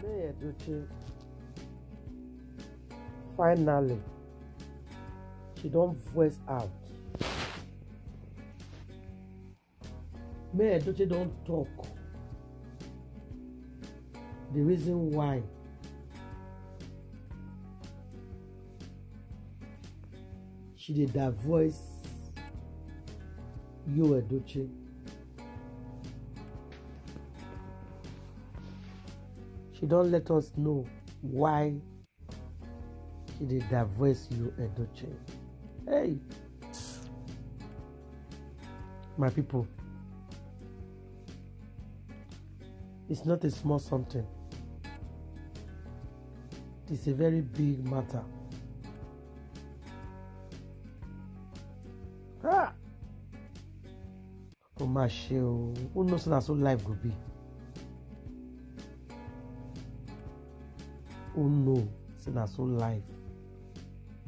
Mayedochie finally she don't voice out. Mayedochie don't talk the reason why she did that voice Yuledochie. She don't let us know why she did that voice Yuledochie. Hey, my people, it's not a small something. It's a very big matter. Ah! Oh my show, who knows how so life will be? Who knows how so life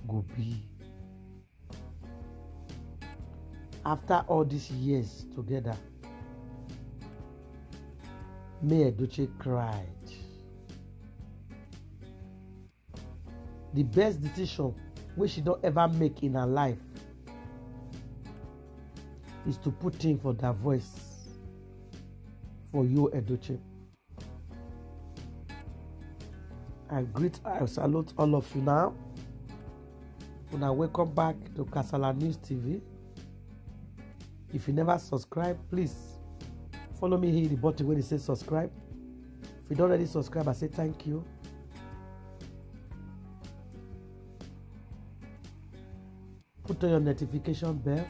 will be? After all these years together, Mayedochie cried. The best decision which she don't ever make in her life is to put in for that voice for Yuledochie. I salute all of you now. When I welcome back to Kasala News TV. If you never subscribe, please follow me here in the button when it says subscribe. If you don't already subscribe, I say thank you. Put on your notification bell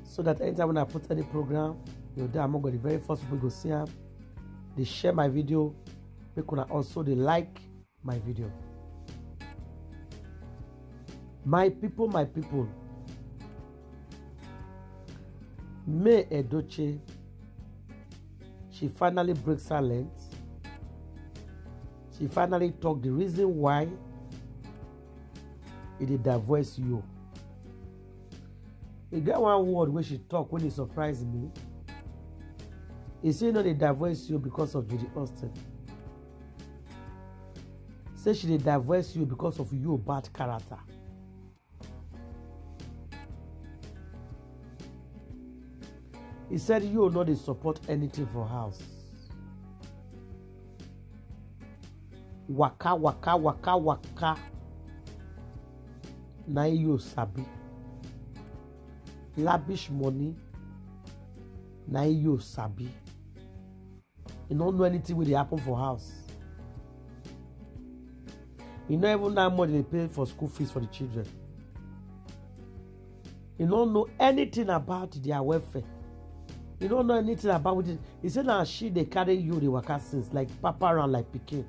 so that anytime when I put any program, you're there among the very first people go see them. They share my video. They can also they like my video. My people, Mayedochie, she finally breaks silence. She finally talked the reason why it did divorce you. You get one word where she talk when it surprised me. He said no, they divorce you because of Judy Austin. Say she did divorce you because of your bad character. He said you will not support anything for house. Waka. Na you sabi. Lavish money. Na you sabi. You don't know anything will happen for house. You don't even know how much they pay for school fees for the children. You don't know anything about their welfare. You don't know anything about it. He said now they carry you the waka since like papa around like pikin.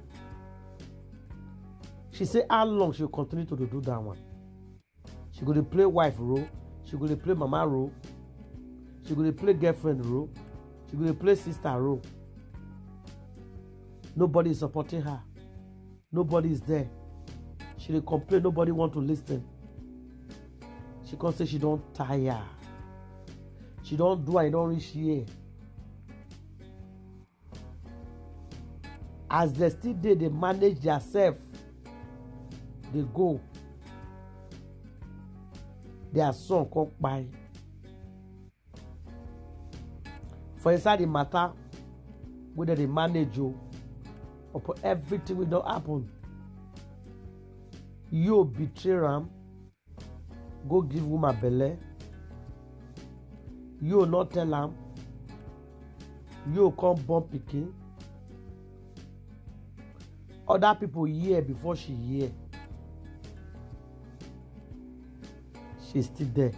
She said how long she will continue to do that one. She go to play wife role. She go to play mama role. She go to play girlfriend role. She go to play sister role. Nobody is supporting her. Nobody is there. She dey complain. Nobody want to listen. She can say she don't tire. She don't do. I don't reach here. As they still dey, they manage themselves. They go. Their son come by. For inside the matter, whether they manage you, or everything will not happen. You betray him, go give woman belle. You not tell him. You come born pikin. Other people hear before she hear. She's still there.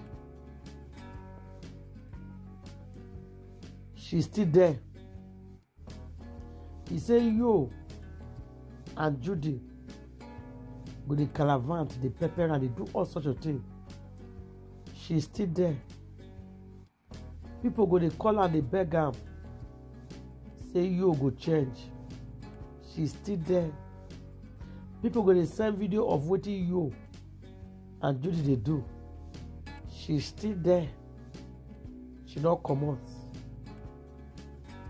She's still there. He say you and Judy go the calavant, the pepper, and they do all sorts of things. She's still there. People go they call her, they beg her. Say you go change. She's still there. People go they send video of what you and Judy they do. She's still there. She not come out.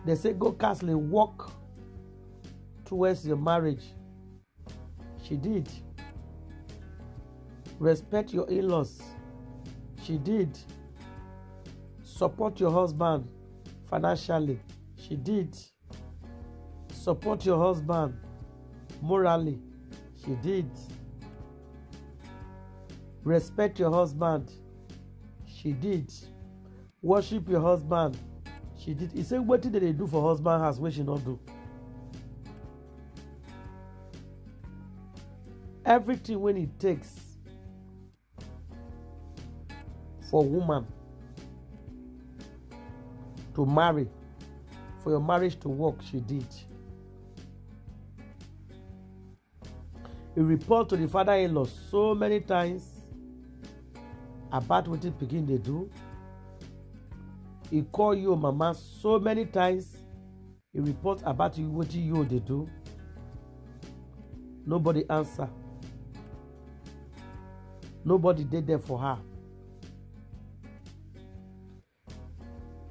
They say go castle walk towards your marriage. She did. Respect your in-laws. She did. Support your husband financially. She did. Support your husband morally. She did. Respect your husband. She did. Worship your husband. She did. He said, what did they do for husband house when she not do? Everything when it takes for a woman to marry, for your marriage to work, she did. He report to the father-in-law so many times about what pikin they do. He call you mama so many times. He report about you what you they do. Nobody answer. Nobody did there for her.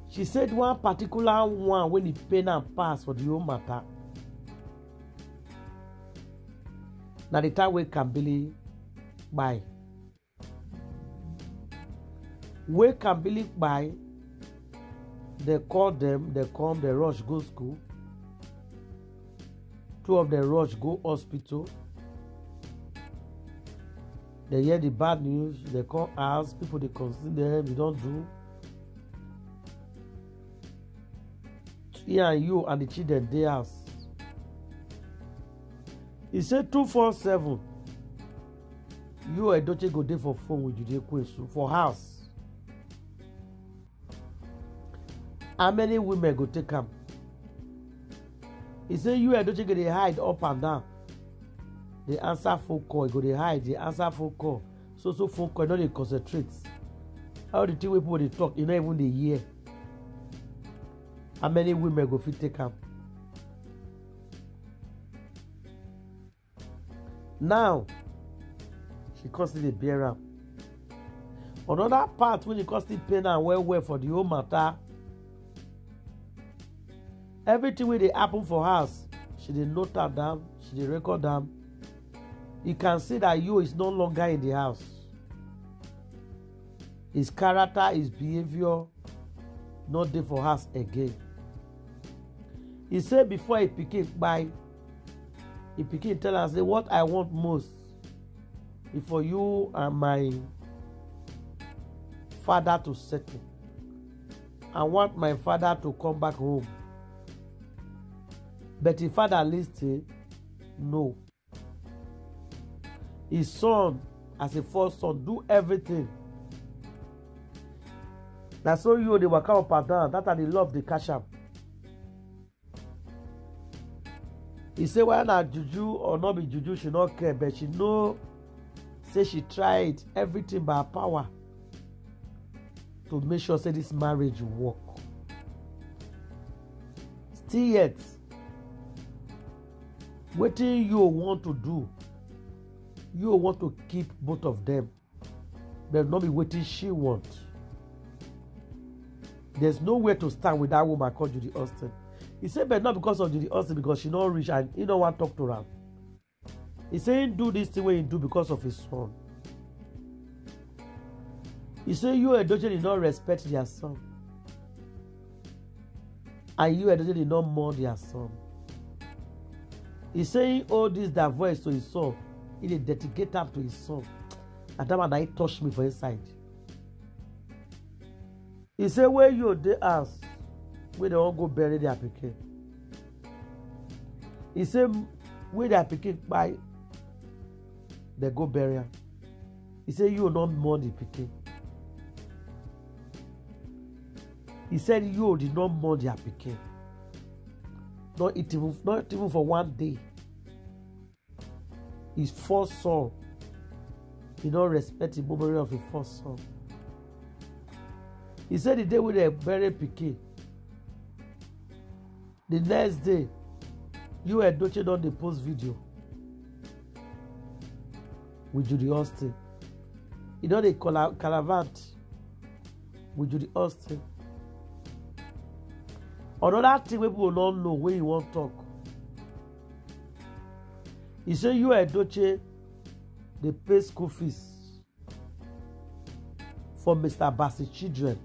She said one particular one when he pain and pass for the whole matter. Now the time we can Billy buy. We can Billy buy. They call them, they come, they rush go school. 2 of them rush go hospital. They hear the bad news, they come house, people they consider them, they don't do. Here and you and the children they house. He said 247. You edochie go there for phone with Judy for house. How many women go take him? He said you edochie go they hide up and down. They answer phone call, go they hide, they answer phone call. So phone call, no they concentrate. How the two people they talk, you know even they hear. How many women go fit take him? Now, she constantly bear up. Another part when you constantly pain and well for the whole matter. Everything when they happen for us, she did note that down, she did record them. You can see that you is no longer in the house. His character, his behavior, not there for us again. He said before he pikin buy, he pikin tell us, say, what I want most is for you and my father to settle. I want my father to come back home. But his father listed, no. His son, as a first son, do everything. That's so you they work out and down. That's how they love the cash up. He say whether not juju or not be juju, she not care, but she know. Say she tried everything by her power to make sure say this marriage will work. Still yet, wetin you want to do, you want to keep both of them, but not be wetin she want. There's nowhere to stand with that woman called Judy Austin. He said, but not because of Judy Austin, because she not rich and he don't want to talk to her. He saying do this thing when he do because of his son. He said you edochie did not respect their son. And you edochie did not mourn their son. He's saying all this divroce to his son. He did dedicate up to his son. And that man he touched me for inside. He said, where you they ask, where they all go bury their pikin. He said, where their pikin buy, they go bury her. He said, you not mourn the pikin. He said, you did not mourn their pikin. Not even for one day. His first son, he don't respect the memory of his first son. He said the day when they bury pikin, the next day, you edochie don dey post video with Judy Austin. He don dey calavant with Judy Austin. Another thing wey people don't know when you want talk. He say you edochie dey pay school fees for Mr. Bassey's children.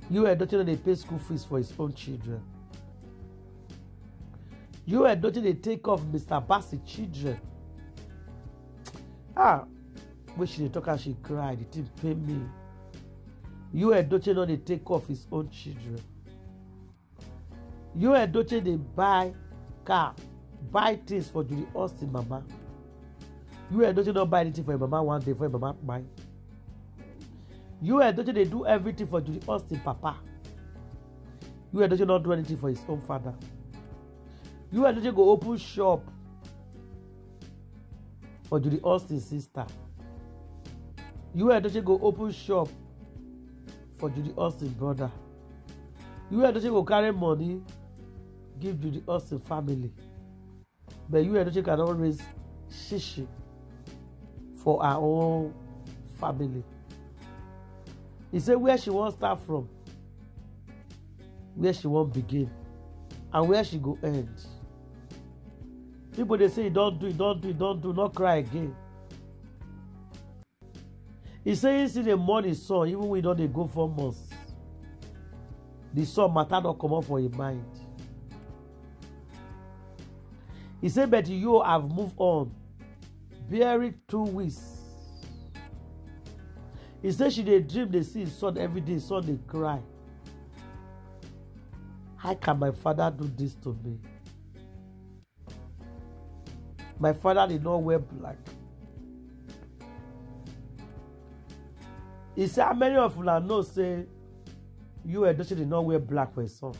You edochie no dey pay school fees for his own children. You edochie dey take off Mr. Bassey's children. When she dey talk and she cry, the thing pain me. You edochie no dey take off his own children. You edochie dey buy car, buy things for Judy Austin mama. You edochie no buy anything for your mama one day for your mama buy. You edochie dey do everything for Judy Austin papa. You edochie not do anything for his own father. You edochie go open shop for Judy Austin's sister. You edochie go open shop for Judy Austin's brother. You edochie go carry money give Judy Austin family. But you edochie cannot raise shishi for her own family. He said where she won't start from, where she won't begin, and where she go end. People they say don't do, not cry again. He say he see the money son, even we don't they go 4 months. The son matter not come up for your mind. He said, but you have moved on, buried 2 weeks. He said she dey dream, they see his son every day, son they cry. How can my father do this to me? My father did not wear black. He said, how many of you know say you edochie did not wear black for his son?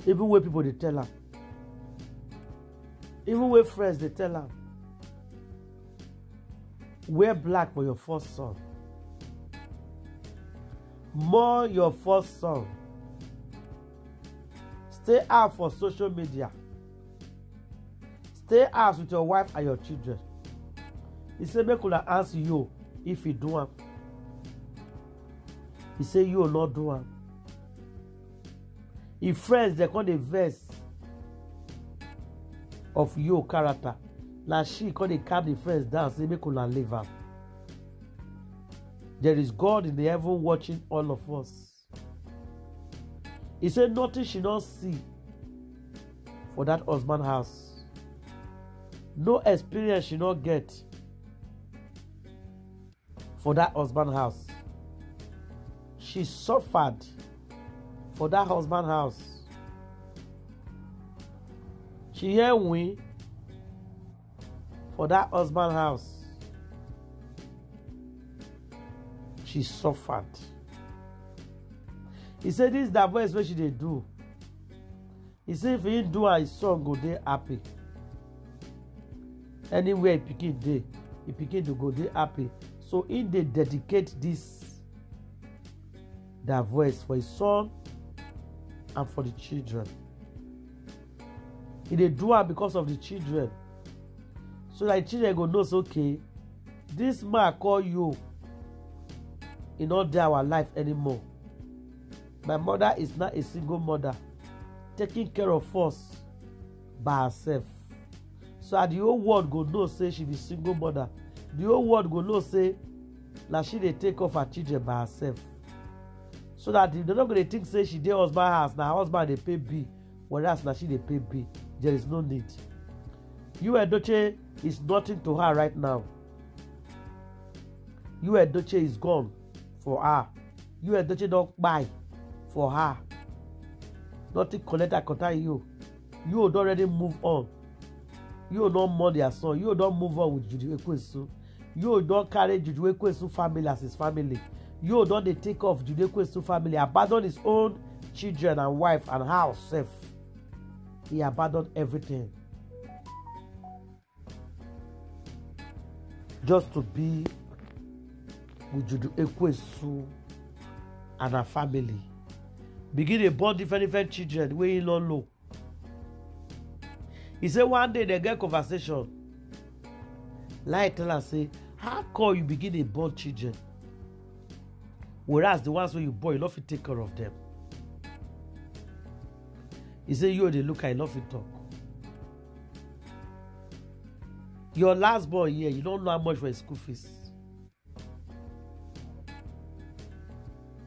Even when people they tell him. Even when friends they tell him. Wear black for your first son. More your first son. Stay out for social media. Stay out with your wife and your children. He said, make una ask you if you do am. He said, you will not do am. If friends, they call the verse of your character. Now she call the calm the friends down, say, make una leave am. There is God in the heaven watching all of us. He said, nothing she not see for that husband house. No experience she not get for that husband house. She suffered for that husband house. She hear we for that husband house. She suffered. He said this is the voice what she dey do. He said if he do her, his son go dey happy. Anywhere he pikin dey, he pikin to go dey happy. So he dey dedicate this that voice for his son and for the children. He dey do it because of the children. So that the children go know, okay, this man call you in not there our life anymore. My mother is not a single mother, taking care of us by herself. So the whole world go know say she be single mother. The whole world go know say that she dey take off her children by herself. So that they're not going to think say she dey husband house, now husband they pay B, whereas now she they pay B. There is no need. You edochie is nothing to her right now. You edochie is gone for her. You edochie don't buy for her. Nothing connect her contact you. You would already move on. You don't mourn your son. You don't move on with Judy Ekwesu. You don't carry Judy Ekwesu family as his family. You don't take off Judy Ekwesu family. Abandon his own children and wife and house safe. He abandoned everything. Just to be with Judy Ekwesu and her family. Begin to born different children where he don't know. He said one day they get conversation. Like tell her say, how come you begin to born children? Whereas the ones where you born, you don't fit take care of them. He say you dey look, I love it talk. Your last boy here, you don't know how much for his school fees.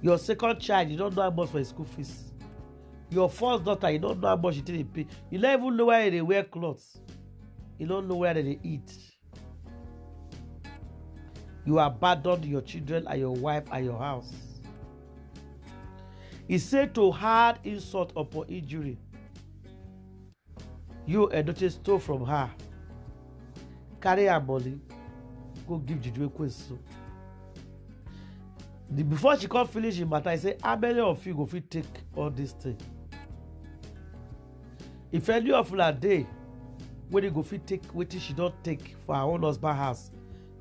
Your second child, you don't know how much for his school fees. Your first daughter, you don't know how much you take pay. You don't even know where they wear clothes. You don't know where they eat. You abandoned your children and your wife and your house. He said to hard insult upon injury. You edochie stole from her. Carry her money. Go give Judy question. Before she come finish in matter, I say, how many of you go fit take all this thing? If any of you are there, when you go fit take what she don't take for her own husband house,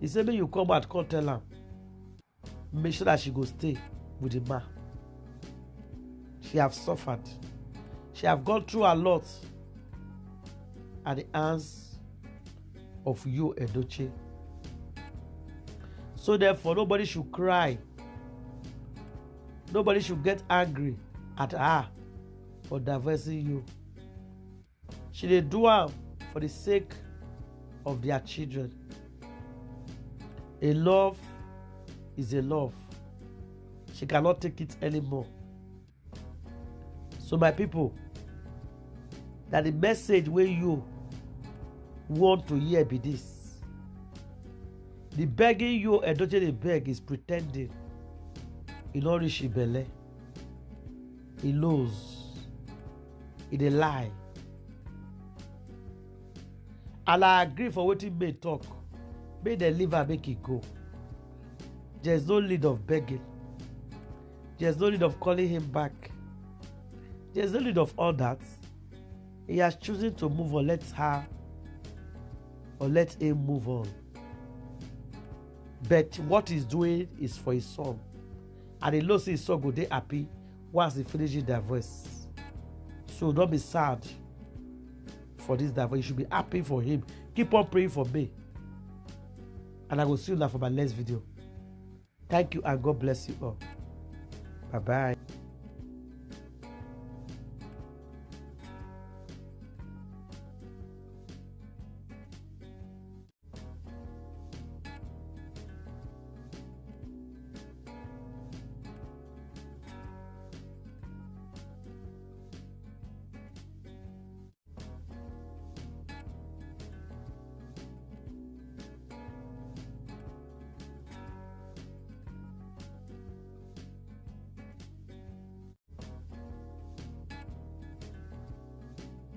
he say, make you come out, come tell her. Make sure that she go stay with the man. She have suffered. She have gone through a lot at the hands of you, edochie. So therefore, nobody should cry. Nobody should get angry at her for divorcing you. She did do it for the sake of their children. A love is a love. She cannot take it anymore. So my people, that the message where you want to hear be this. The begging you edochie dey beg is pretending. He no reach him belle. He knows. He dey lie. And I agree for what he may talk. May they leave and make it go. There's no need of begging. There's no need of calling him back. There's no need of all that. He has chosen to move on. Let her or let him move on. But what he's doing is for his son. And he knows his son go dey happy once he finishes their voice. So don't be sad for this divorce. You should be happy for him. Keep on praying for me. And I will see you now for my next video. Thank you and God bless you all. Bye-bye.